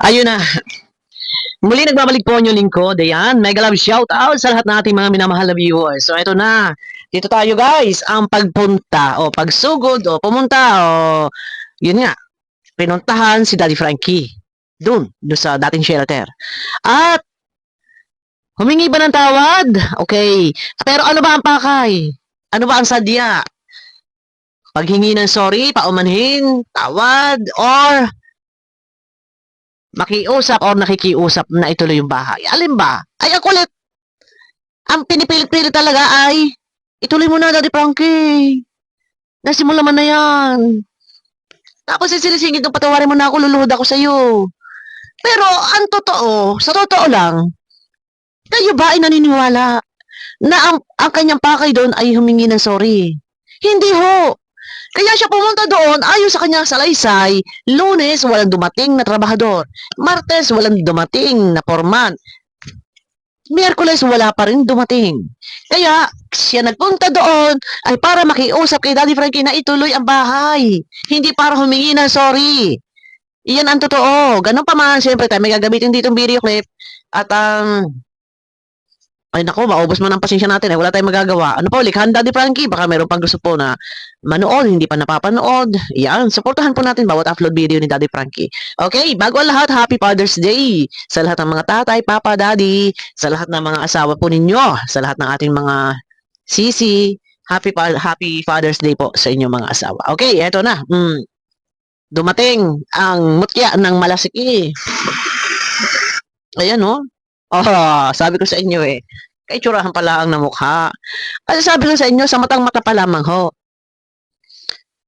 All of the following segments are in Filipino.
Ayun na. Muli nagbabalik po ang inyong lingkod. Ayan, mega love shout out sa lahat ng ating mga minamahal na viewers. So, ito na. Dito tayo guys, ang pagpunta o pagsugod o pumunta o yun nga, pinuntahan si Daddy Frankie. Doon sa dating shelter. At humingi ba ng tawad? Okay. Pero ano ba ang pakay? Ano ba ang sadya? Paghingi ng sorry, paumanhin, tawad, or makiusap or nakikiusap na ituloy yung bahay. Alin ba? Ay, ang kulit. Ang pinipilit-pilit talaga ay ituloy mo na, Daddy Frankie. Nasimula man na yan. Tapos sinisingit ng patawarin mo na ako, luluhod ako sa'yo. Pero ang totoo, sa totoo lang, kayo ba ay naniniwala na ang kanyang pakay doon ay humingi ng sorry? Hindi ho. Kaya siya pumunta doon ayon sa kanyang salaysay. Lunes, walang dumating na trabahador. Martes, walang dumating na foreman. Miyerkules, wala pa rin dumating. Kaya siya nagpunta doon ay para makiusap kay Daddy Frankie na ituloy ang bahay. Hindi para humingi ng sorry. Iyan ang totoo. Ganun pa man, siyempre tayo may gagamitin dito ng video clip. At ay nako, maubos man ang pasensya natin. Ay wala tayong magagawa. Ano pa ulit? Handa, Daddy Frankie. Baka meron pang gusto po na manood, hindi pa napapanood. Yan, supportahan po natin bawat upload video ni Daddy Frankie. Okay, bago ang lahat, Happy Father's Day sa lahat ng mga tatay, papa, daddy, sa lahat ng mga asawa po ninyo, sa lahat ng ating mga sisi. Happy Father's Day po sa inyong mga asawa. Okay, eto na. Dumating ang mutya ng malasiki. Ayan, no? Oh, sabi ko sa inyo eh. Kaitsurahan pala ang namukha. Kasi sabi ko sa inyo, sa matang-mata pa lamang ho.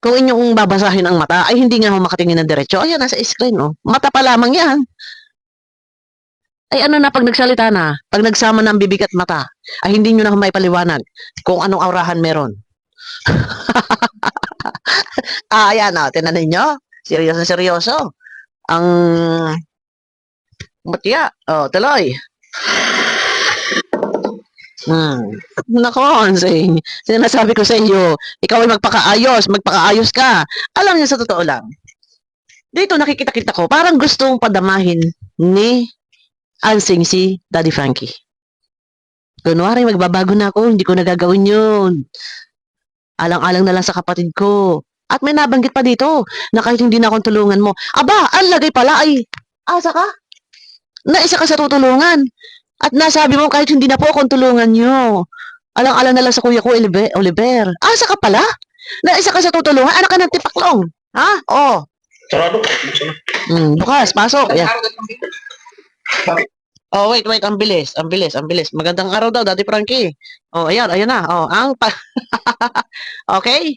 Kung inyong babasahin ang mata, ay hindi nga ho makatingin ng diretso. Ayan, nasa screen, oh. Mata pa lamang yan. Ay ano na, pag nagsalita na, pag nagsama ng bibig at mata, ay hindi nyo na may paliwanag kung anong aurahan meron. Ayan, oh, tinan ninyo. Seryoso, seryoso. Ang mutya. Oh, tuloy. Nako, Ansing. Sinasabi ko sa inyo, ikaw ay magpakaayos ka. Alam niyo sa totoo lang. Dito nakikita-kita ko, parang gustong padamahin ni Ansing si Daddy Frankie. Kunwari, magbabago na ako, hindi ko nagagawin yun. Alang-alang na lang sa kapatid ko. At may nabanggit pa dito, na kahit hindi na akong tulungan mo. Aba, ang lagay pala ay, asa ka? Naisa ka sa tutulungan. At nasabi mo kahit hindi na po akong tulungan nyo. Alang-alang na lang sa kuya ko, Oliver. Asa ka pala? Naisa ka sa tutulungan? Anak ka ng tipaklong. Ha? Oh. Sarado. Bukas, pasok. Yeah. Oh, wait. Ang bilis. Magandang araw daw, Daddy Frankie. Oh, ayan na. Oh, okay?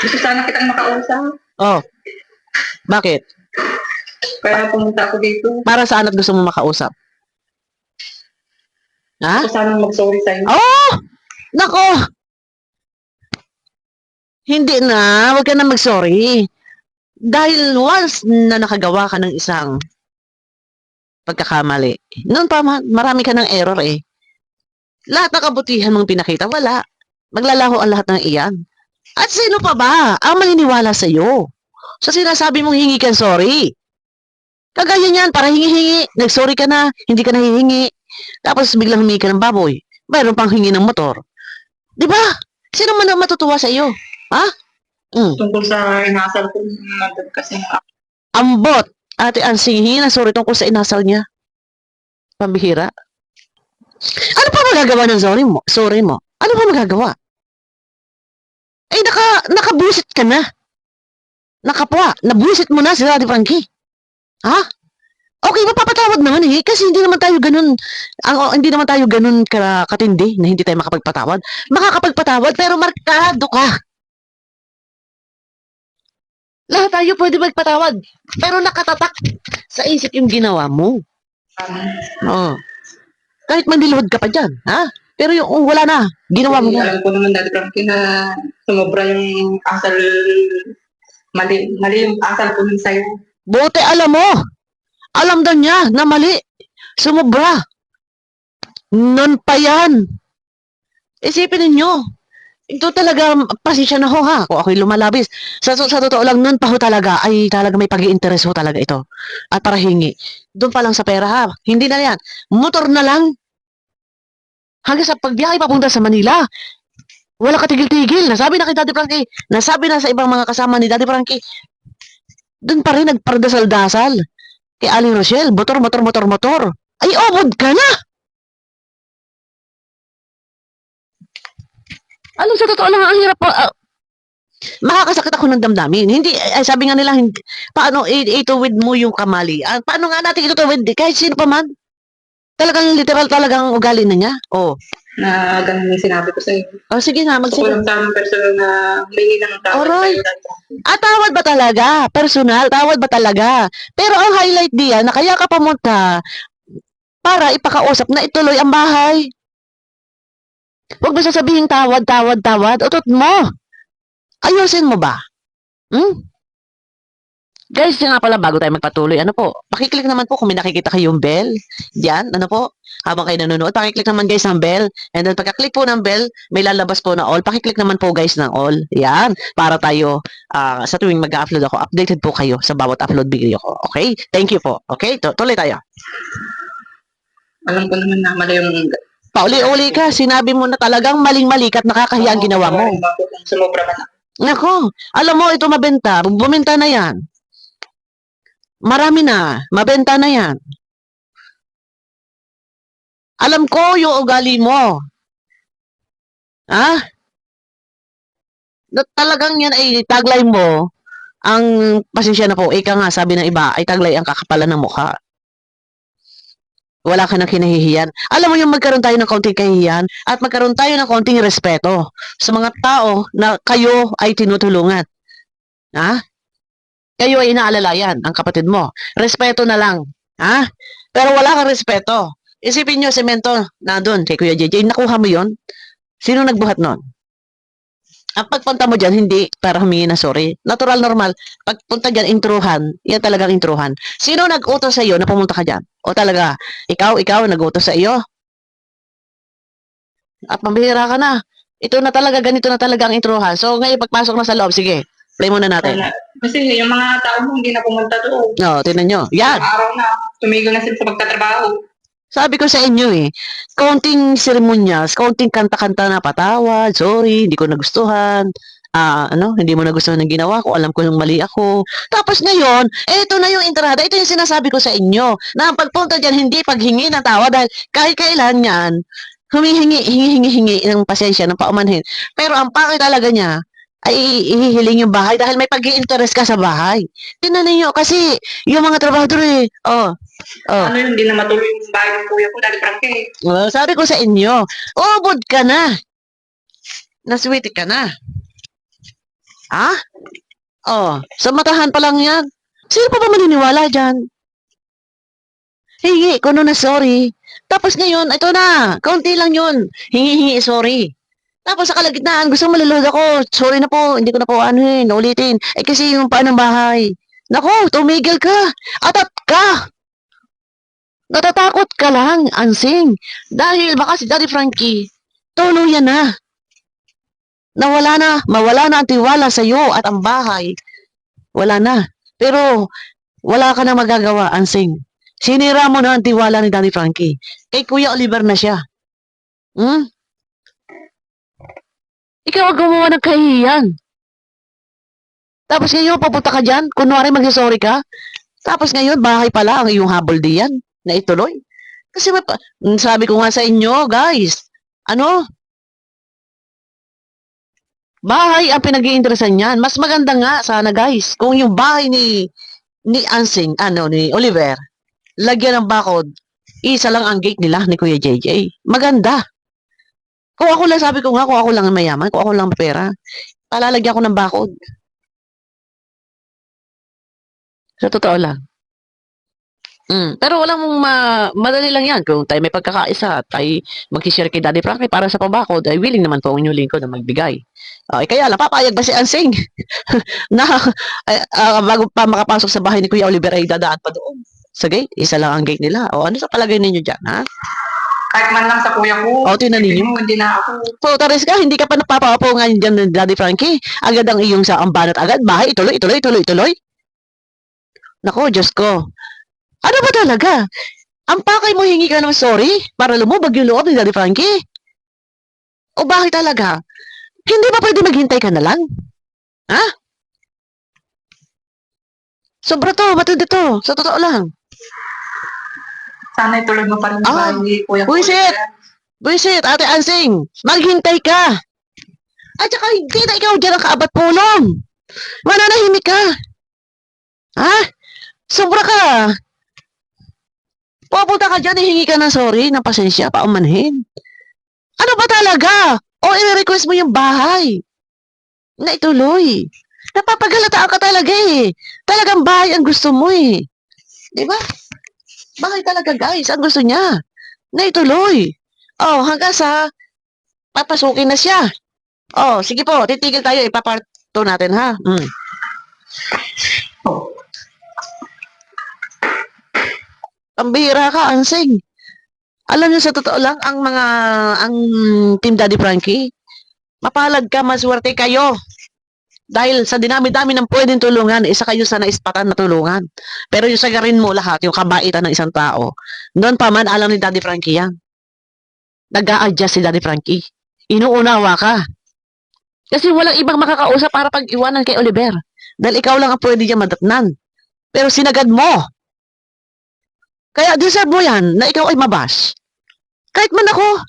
Gusto sana kitang makausap. Oh. Bakit? Kaya pumunta ako dito. Para saan at gusto mo makausap? Ha? Gusto sana mag-sorry sa'yo. Oh! Nako! Hindi na. Huwag ka na mag-sorry. Dahil once na nakagawa ka ng isang pagkakamali, noon pa marami ka ng error eh. Lahat ng kabutihan mong pinakita, wala. Maglalaho ang lahat ng iyan. At sino pa ba ang maniniwala sa iyo? Sa sinasabi mong hingi kang sorry. Kagaya niyan, para hingi-hingi. Nag-sorry ka na, hindi ka na hihingi. Tapos biglang humingi ka ng baboy. Mayroon pang hingi ng motor. Di ba? Sino man ang matutuwa sa iyo? Ha? Tungkol sa inasal ko nandun kasi Ambot. Ate Ansing, hingi ng sorry tungkol sa inasal niya. Pambihira. Ano pa magagawa ng sorry mo? Ano pa magagawa? Eh, nakabusit ka na. Nakapwa. Nabusit mo na si Daddy Frankie. Ha? Okay, mapapatawad naman eh. Kasi hindi naman tayo ganun katindi na hindi tayo makapagpatawad. Makakapagpatawad pero markado ka. Lahat tayo pwede magpatawad. Pero nakatatak sa isip yung ginawa mo. Oh. Kahit mandiluhod ka pa dyan. Ha? Pero yung wala na. Ginawa mo na. alam ko naman dati Frankie na sumobra yung asal. Mali yung asal ko nun sa'yo. Buti alam mo. Alam daw niya na mali. Sumobra. Noon pa yan. Isipin ninyo. Ito talaga, pasensya na ho ha, kung ako'y lumalabis. Sa totoo lang nun pa ho talaga, ay talaga may pag-iinteres ho talaga ito. At para hingi. Doon pa lang sa pera ha. Hindi na yan. Motor na lang. Hanggang sa pagbiyahe papunta sa Manila. Wala katigil-tigil. Nasabi na kay Daddy Frankie. Nasabi na sa ibang mga kasama ni Daddy Frankie. Doon pa rin nagpardasal-dasal. Kay Aling Rochelle, motor, motor, motor, motor. Ay, obod ka na! Alam, sa totoo lang, ang hirap pa. Makakasakit ako ng damdamin. Hindi, ay, sabi nga nila, hindi, paano ituwid mo yung kamalian? Paano nga natin itutuwid? Kahit sino pa man. Talagang literal talagang ugali na niya. Oh. Na ganun yung sinabi ko sa'yo. Oh, sige nga, So, magsigil. walang tamang personal na humingi ng tawad Aray. sa'yo. Daddy Frankie. Tawad ba talaga? Personal, tawad ba talaga? Pero ang highlight diyan, na kaya ka pumunta para ipakausap na ituloy ang bahay. Huwag mo sasabihin tawad, tawad, tawad. Utot mo. Ayusin mo ba? Hmm? Guys, yan nga pala, bago tayo magpatuloy, ano po, pakiclick naman po kung may nakikita kayong bell. Diyan, ano po, habang kayo nanonood, pakiclick naman guys ng bell. And then pagka-click po ng bell, may lalabas po na all. Pakiclick naman po guys ng all. Yan, para tayo, sa tuwing mag-upload ako, updated po kayo sa bawat upload video ko. Okay? Thank you po. Okay? Tuloy tayo. Alam ko naman na mali yung... Pauli-uli ka, sinabi mo na talagang maling-mali at nakakahiya ang ginawa mo. Kung sumobra man ako. Nako, alam mo, ito mabenta. Bumenta na yan. Marami na. Mabenta na yan. Alam ko yung ugali mo. Ha? Talagang yan ay taglay mo. Ang pasensya na po, ika nga sabi ng iba, ay taglay ang kakapalan ng mukha. Wala ka nang kinahihiyan. Alam mo yung magkaroon tayo ng kaunting kahihiyan at magkaroon tayo ng kaunting respeto sa mga tao na kayo ay tinutulungan. Ha? Kayo ay inaalalayan, ang kapatid mo. Respeto na lang. Ha? Pero wala kang respeto. Isipin nyo, semento na doon kay Kuya JJ. Nakuha mo yon? Sino nagbuhat nun? Ang pagpunta mo dyan, hindi para humingi na sorry. Natural, normal. Pagpunta dyan, intruhan. Yan talagang intruhan. Sino nag-utos sa iyo na pumunta ka dyan? O talaga, ikaw, nag-utos sa iyo? At pambihira ka na. Ito na talaga, ganito na talaga ang intruhan. So, ngayon, pagpasok na sa loob, sige, play muna natin. Kasi yung mga tao mo hindi na pumunta doon. No, tingnan nyo. Yan. Araw na, tumigil na sila sa pagtatrabaho. Sabi ko sa inyo kaunting seremonyas, kaunting kanta-kanta na patawad, sorry, hindi ko nagustuhan, hindi mo nagustuhan ng ginawa ko, alam ko yung mali ako. Tapos ngayon, ito na yung entrada, ito yung sinasabi ko sa inyo, na ang pagpunta dyan, hindi paghingi ng tawad, dahil kahit kailan yan, hingi ng pasensya, ng paumanhin. Pero ang pangit talaga niya, ay ihihiling yung bahay dahil may pag-i-interest ka sa bahay. Tingnan ninyo, kasi yung mga trabahador Ano yun, hindi na matuloy yung bahay ng kuya ko, Daddy Frankie. sabi ko sa inyo, ubod ka na. Naswiti ka na. Ha? Sa matahan pa lang yan. Sino pa ba maniniwala dyan? Hingi ko na sorry. Tapos ngayon, ito na, kaunti lang yun. Hingi, sorry. Tapos sa kalagitnaan, gusto malulod ako. Sorry na po, hindi ko na po naulitin. Kasi yung paan ng bahay. Nako, tumigil ka. Atat ka. Natatakot ka lang, Ansing. Dahil baka si Daddy Frankie, tuluyan na. Mawala na ang tiwala sa iyo at ang bahay. Wala na. Pero, wala ka na magagawa, Ansing. Sinira mo na ang tiwala ni Daddy Frankie. Kay Kuya Oliver na siya. Ikaw ang gumawa ng kahihiyan. Tapos ngayon, papunta ka dyan, kunwari magsasorry ka. Tapos ngayon, bahay pala ang iyong habol diyan na ituloy. Kasi sabi ko nga sa inyo, guys, bahay ang pinag-iinteresan niyan. Mas maganda nga sana, guys, kung yung bahay ni Ansing, ni Oliver, lagyan ng bakod, isa lang ang gate nila ni Kuya JJ. Maganda. Kung ako lang, sabi ko nga, kung ako lang mayaman, kung ako lang pera, palalagyan ko ng bakod. Sa totoo lang. Pero walang madali lang yan. Kung tayo may pagkakaisa, tayo mag-share kay Daddy Frankie para sa pabakod, ay willing naman po ang inyong lingkod na magbigay. Kaya lang, papayag ba si Ansing na bago pa makapasok sa bahay ni Kuya Oliver ay dadaan pa doon sa gate? Isa lang ang gate nila. Ano sa palagay ninyo dyan, ha? Kahit man lang sa kuya ko. O, tinan ninyo. Hindi na ako. Putaris ka, hindi ka pa napapapo nga dyan ng Daddy Frankie. Agad ang iyong sa ambanat agad. Bahay, ituloy. Nako, Diyos ko. Ano ba talaga? Ang pakay mo, hingi ka ng sorry para lumubag yung loob ni Daddy Frankie? O bakit talaga? Hindi ba pwede maghintay ka na lang? Ha? Sobra to, matindi to. Sa totoo lang. Sana ituloy mo pa rin Ah, ni kuya ko. buisit! Buisit, Ate Ansing! Maghintay ka! At saka hindi na ikaw dyan ang kaabat pulong! Mananahimik ka! Ha? Sobra ka! Pupunta ka dyan, hihingi ka ng sorry, ng pasensya, paumanhin. Ano ba talaga? O i-request mo yung bahay na ituloy. Napapagalataan ka talaga eh. Talagang bahay ang gusto mo eh. Di ba? Bahay talaga guys, ang gusto niya. Na ituloy. Oh, hanggang sa papasukin na siya. Oh, sige po, titigil tayo, ipaparto natin ha. Oh. Pambihira ka, Ansing. Alam niyo sa totoo lang, ang Team Daddy Frankie, mapalad ka, maswerte kayo. Dahil sa dinami-dami ng pwedeng tulungan, isa kayo sa naispatan na tulungan. Pero yung sagarin mo lahat, yung kabaitan ng isang tao, noon pa man alam ni Daddy Frankie yan. Nag-a-adjust si Daddy Frankie. Inuunawa ka. Kasi walang ibang makakausap para pag-iwanan kay Oliver. Dahil ikaw lang ang pwede niya madatnan. Pero sinagad mo. Kaya deserve mo yan na ikaw ay mabash. Kahit man ako.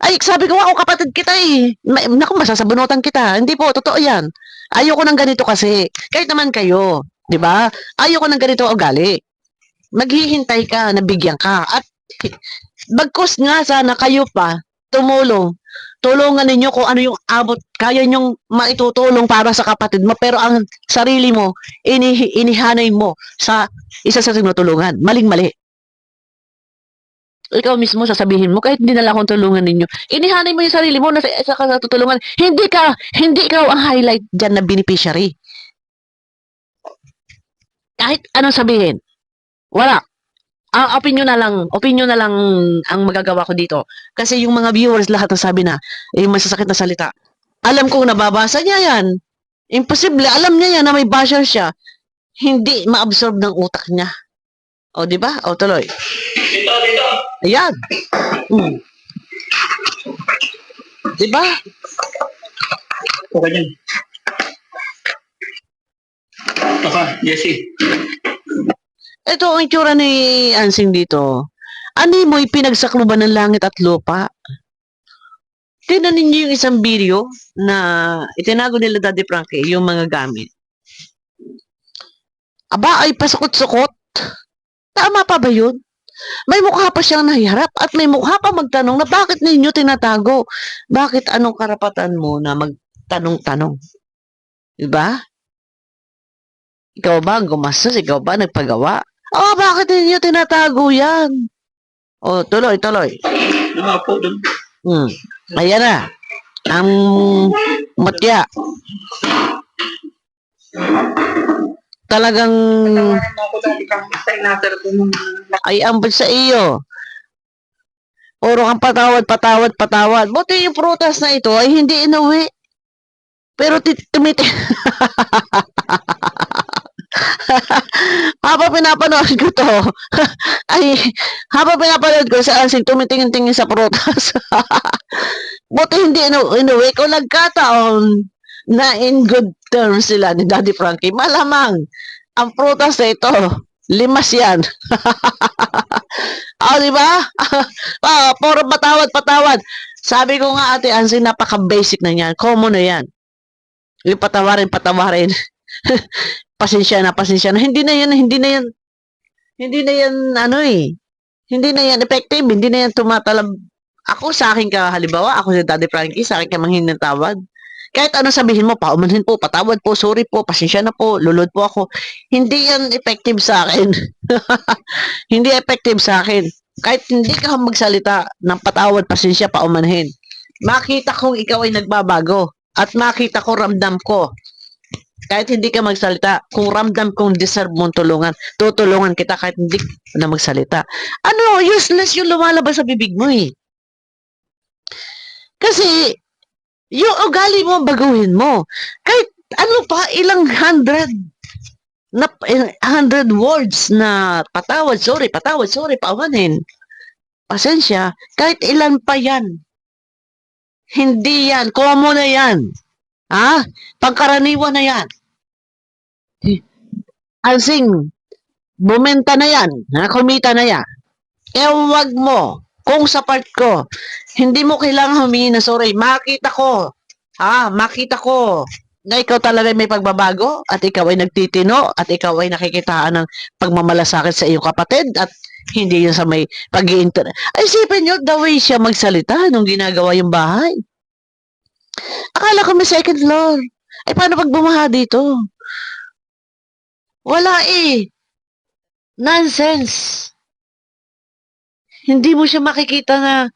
Ay, sabi ko ako kapatid kita eh. Naku, masasabunutan kita. Hindi po, totoo yan. Ayoko ng ganito kasi. Kahit naman kayo. Di ba? Ayoko ng ganito ugali. Maghihintay ka, nabigyan ka. At bagkus nga sana kayo pa tumulong. Tulungan ninyo kung ano yung abot, kaya nyong maitutulong para sa kapatid mo. Pero ang sarili mo, inihanay mo sa isa sa tinutulungan. Maling-mali. Ikaw mismo sasabihin mo, kahit hindi na lang akong tulungan ninyo. Inihanay mo yung sarili mo na sa tutulungan. Hindi ikaw ang highlight dyan na beneficiary. Kahit anong sabihin. Wala. Opinion na lang ang magagawa ko dito. Kasi yung mga viewers lahat ang sabi na, yung masasakit na salita. Alam kong nababasa niya yan. Imposible. Alam niya yan na may basher siya. Hindi ma-absorb ng utak niya. O, di ba? O, tuloy. Dito. Ayan. Di ba? Okay dyan. Jesse. Ito ang itsura ni Ansing dito. Ani mo'y pinagsakluban ng langit at lupa. Tingnan ninyo yung isang video na itinago nila Daddy Frankie, yung mga gamit. Aba, ay pasukot-sukot. Tama pa ba yun? May mukha pa siyang nahiharap at may mukha pa magtanong na bakit ninyo tinatago? Bakit anong karapatan mo na magtanong-tanong? Diba? Ikaw ba ang gumastos? Ikaw ba nagpagawa? Oh, bakit ninyo tinatago yan? Oh, tuloy. Po doon. Ayan na. Ang mutya. Talagang Ako dati kang sa inater ko nung ay ambot sa iyo. Puro kang patawad. Buti yung prutas na ito ay hindi inuwi. Pero habang pinapanood ko to, habang pinapanood ko sa Ansing tumitingin-tingin sa prutas. Buti hindi inuwi ko nagkataon na in good terms sila ni Daddy Frankie. Malamang, ang prutas na ito, 5 yan. Di ba? Puro patawad. Sabi ko nga Ate Ansing, napaka-basic na yan. Common na yan. Yung patawarin. Pasensya na. Hindi na yan, hindi na yan effective, hindi na yan tumatalab. Ako sa akin ka, halimbawa, ako si Daddy Frankie, sa akin ka manghingi ng tawad. Kahit ano sabihin mo, paumanhin po, patawad po, sorry po, pasensya na po, lulod po ako. Hindi yan effective sa akin. Hindi effective sa akin. Kahit hindi ka magsalita ng patawad, pasensya, paumanhin. Makita kong ikaw ay nagbabago. At makita ko, ramdam ko Kahit hindi ka magsalita, kung ramdam kong deserve mong tulungan, tutulungan kita kahit hindi ka na magsalita. Ano, useless yung lumalabas sa bibig mo eh. Kasi, yung ugali mo, baguhin mo. Kahit ano pa, ilang hundred words na patawad, sorry, paumanin. Pasensya, kahit ilan pa yan. Hindi yan, common na yan. Ha? Pangkaraniwan na yan. Alsing, bumenta na yan, kumita na yan. Kaya wag mo, kung sa part ko, hindi mo kailangan humingi na sorry, makita ko, makita ko na ikaw talaga may pagbabago at ikaw ay nagtitino at ikaw ay nakikitaan ng pagmamalasakit sa iyong kapatid at hindi yun sa may pag-iinter. Ay, isipin nyo, the way siya magsalita nung ginagawa yung bahay. Akala ko may second floor. Ay, paano pag bumaha dito? Wala eh. Nonsense. Hindi mo siya makikita na,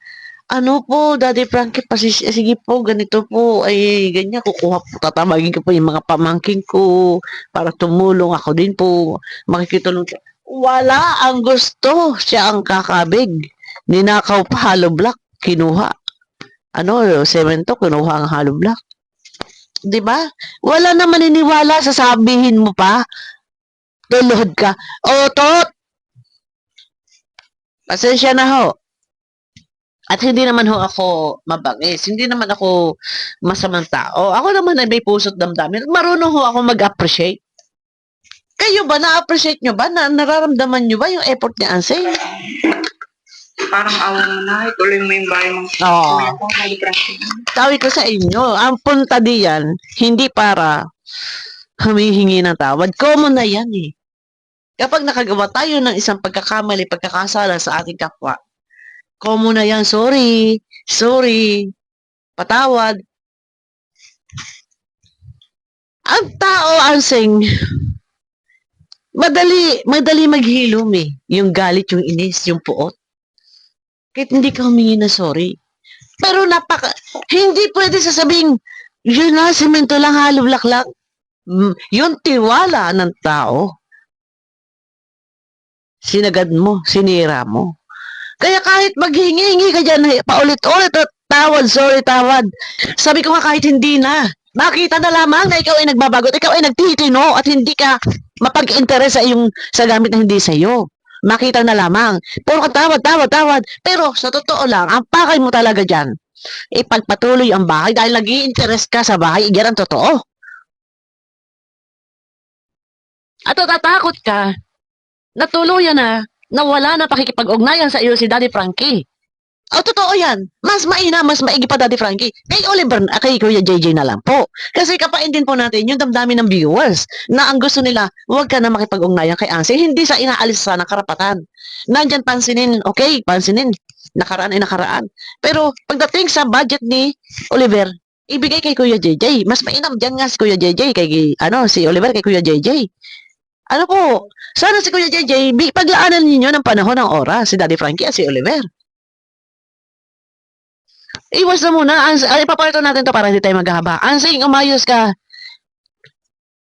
ano po, Daddy Frankie, sige po, ganito po, ay, ganyan, kukuha po, tatamagin ko po yung mga pamangking ko, para tumulong ako din po, makikitulong siya. Wala ang gusto, siya ang kakabig. Ninakaw pa hollow block, kinuha. Ano, semento, kinuha ang hollow block. 'Di ba? Wala na maniniwala, sasabihin mo pa, tulod ka. O, tot, pasensya na ho. At hindi naman ho ako mabangis. Hindi naman ako masamang tao. Ako naman ay may puso't damdamin. Marunong ho ako mag-appreciate. Kayo ba, na-appreciate nyo ba? Nararamdaman nyo ba yung effort ni Ansay? Parang awa mo na, ituloy mo yung bahay mo. Oo. Kuya ko, Daddy Frankie. Sabi ko sa inyo, ang punta diyan, hindi para humihingi ng tawad. Common na yan eh. Kapag nakagawa tayo ng isang pagkakamali, pagkakasala sa ating kapwa, common na yan, sorry, patawad. Ang tao, Ansing, madali maghilom eh. Yung galit, yung inis, yung puot. Kahit hindi ka humingi na sorry. Pero hindi pwede sasabing, yun na, simento lang, halo blaklak. Yung tiwala ng tao, sinagad mo, sinira mo. Kaya kahit maghingi-hingi ka dyan, paulit-ulit, tawad, sorry, tawad. Sabi ko nga kahit hindi na, makita na lamang na ikaw ay nagbabago at ikaw ay nagtitino at hindi ka mapag-interes sa gamit na hindi sa'yo. Makita na lamang. Puro ka tawad. Pero sa totoo lang, ang pakay mo talaga dyan, ipagpatuloy ang bahay dahil nag-i-interest ka sa bahay, yan ang totoo. At natatakot ka, natuluyan na wala na pakikipag-ugnayan sa iyo si Daddy Frankie. O, totoo yan. Mas maigi pa Daddy Frankie. Kay Oliver, kay Kuya JJ na lang po. Kasi kapain din po natin yung damdamin ng viewers na ang gusto nila, huwag ka na makipag-ugnayan kay Ansel. Hindi sa inaalis sa ng karapatan. Nandyan pansinin, okay, pansinin. Nakaraan ay nakaraan. Pero pagdating sa budget ni Oliver, ibigay kay Kuya JJ. Mas mainam dyan nga si Kuya JJ, si Oliver kay Kuya JJ. Ano po, sana si Kuya JJ, paglaanan ninyo ng panahon ng oras, si Daddy Frankie at si Oliver. Iwas na muna. Ipapalito natin to para hindi tayo maghahaba. Ansing, umayos ka.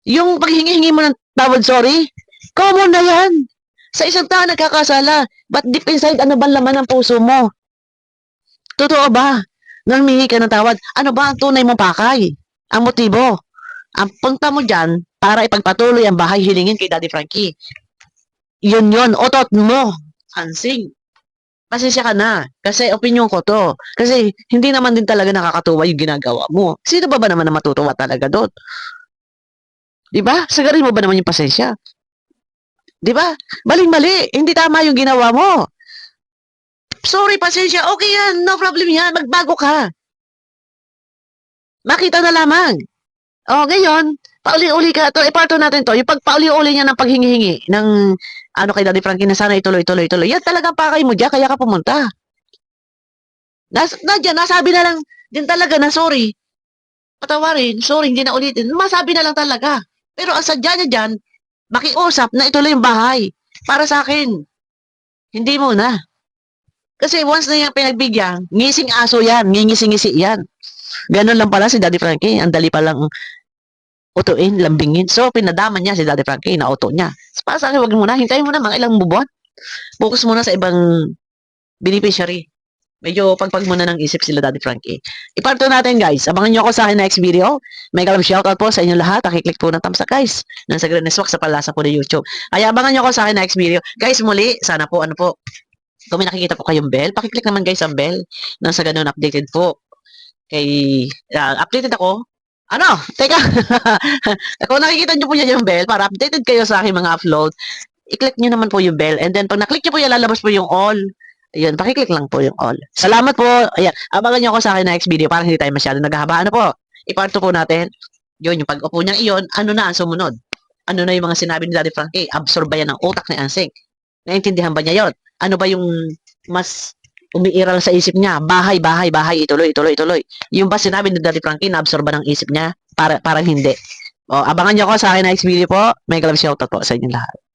Yung paghingi-hingi mo ng tawad, sorry, common na yan. Sa isang tao nagkakasala, but deep inside, ano ba laman ng puso mo? Totoo ba? Nang humingi ka ng tawad, ano ba ang tunay mong pakay? Ang motibo? Ang punta mo dyan, para ipagpatuloy ang bahay hilingin kay Daddy Frankie. Yun, otot mo. Ansing. Pasensya ka na. Kasi opinion ko to. Kasi hindi naman din talaga nakakatuwa yung ginagawa mo. Sino ba naman na matutuwa talaga doon? Diba? Sagarin mo ba naman yung pasensya? Diba? Maling-mali. Hindi tama yung ginawa mo. Sorry, pasensya. Okay yan. No problem yan. Magbago ka. Makita na lamang. O, ngayon, pauli-uli ka. Iparto natin to. Yung pagpauli-uli niya ng paghingi-hingi ng kay Daddy Frankie na sana ituloy. Yan talagang pakay mo dyan, kaya ka pumunta. Nasabi na lang din talaga na sorry. Patawarin, sorry, hindi na ulitin. Masabi na lang talaga. Pero ang sadya niya dyan, makiusap na ituloy yung bahay. Para sa akin. Hindi muna. Kasi once na yung pinagbigyan, ngising aso yan, ngingisi-ngisi yan. Ganun lang pala si Daddy Frankie. Ang dali palang utuin, lambingin. So, pinadama niya si Daddy Frankie, nauto niya. So, para sa akin, wag muna, hintayin mo na mga ilang buwan. Focus muna sa ibang beneficiary. Medyo pagpag muna ng isip sila Daddy Frankie. Iparto natin guys. Abangan nyo ako sa akin next video. Mega love shoutout po sa inyo lahat. Pakiclick po ng thumbs up guys. Nang sa Greatness Walk sa palasa po ng YouTube. Kaya abangan nyo ako sa akin next video. Guys muli, sana po kung may nakikita po kayong bell, pakiclick naman guys ang bell. Nang sa ganun updated po. Updated ako. Ano? Teka. Kung nakikita nyo po yan yung bell, para updated kayo sa aking mga upload, i-click nyo naman po yung bell. And then pag na-click nyo po yan, lalabas po yung all. Ayun, pakiclick lang po yung all. Salamat po. Ayan, abangan nyo ako sa akin next video para hindi tayo masyado naghahaba. Ano po? Iparto po natin. Yun, yung pag-upo niya iyon, ano na ang sumunod? Ano na yung mga sinabi ni Daddy Frankie? Absorb ba yan ng utak ni Ansing? Naintindihan ba niya yon? Ano ba yung mas umiiral sa isip niya? Bahay, ituloy. Yung ba sinabi ni Daddy Frankie na absorb ba ng isip niya? Parang hindi. O, abangan nyo ako sa akin next video po. Mega love shoutout po sa inyo lahat.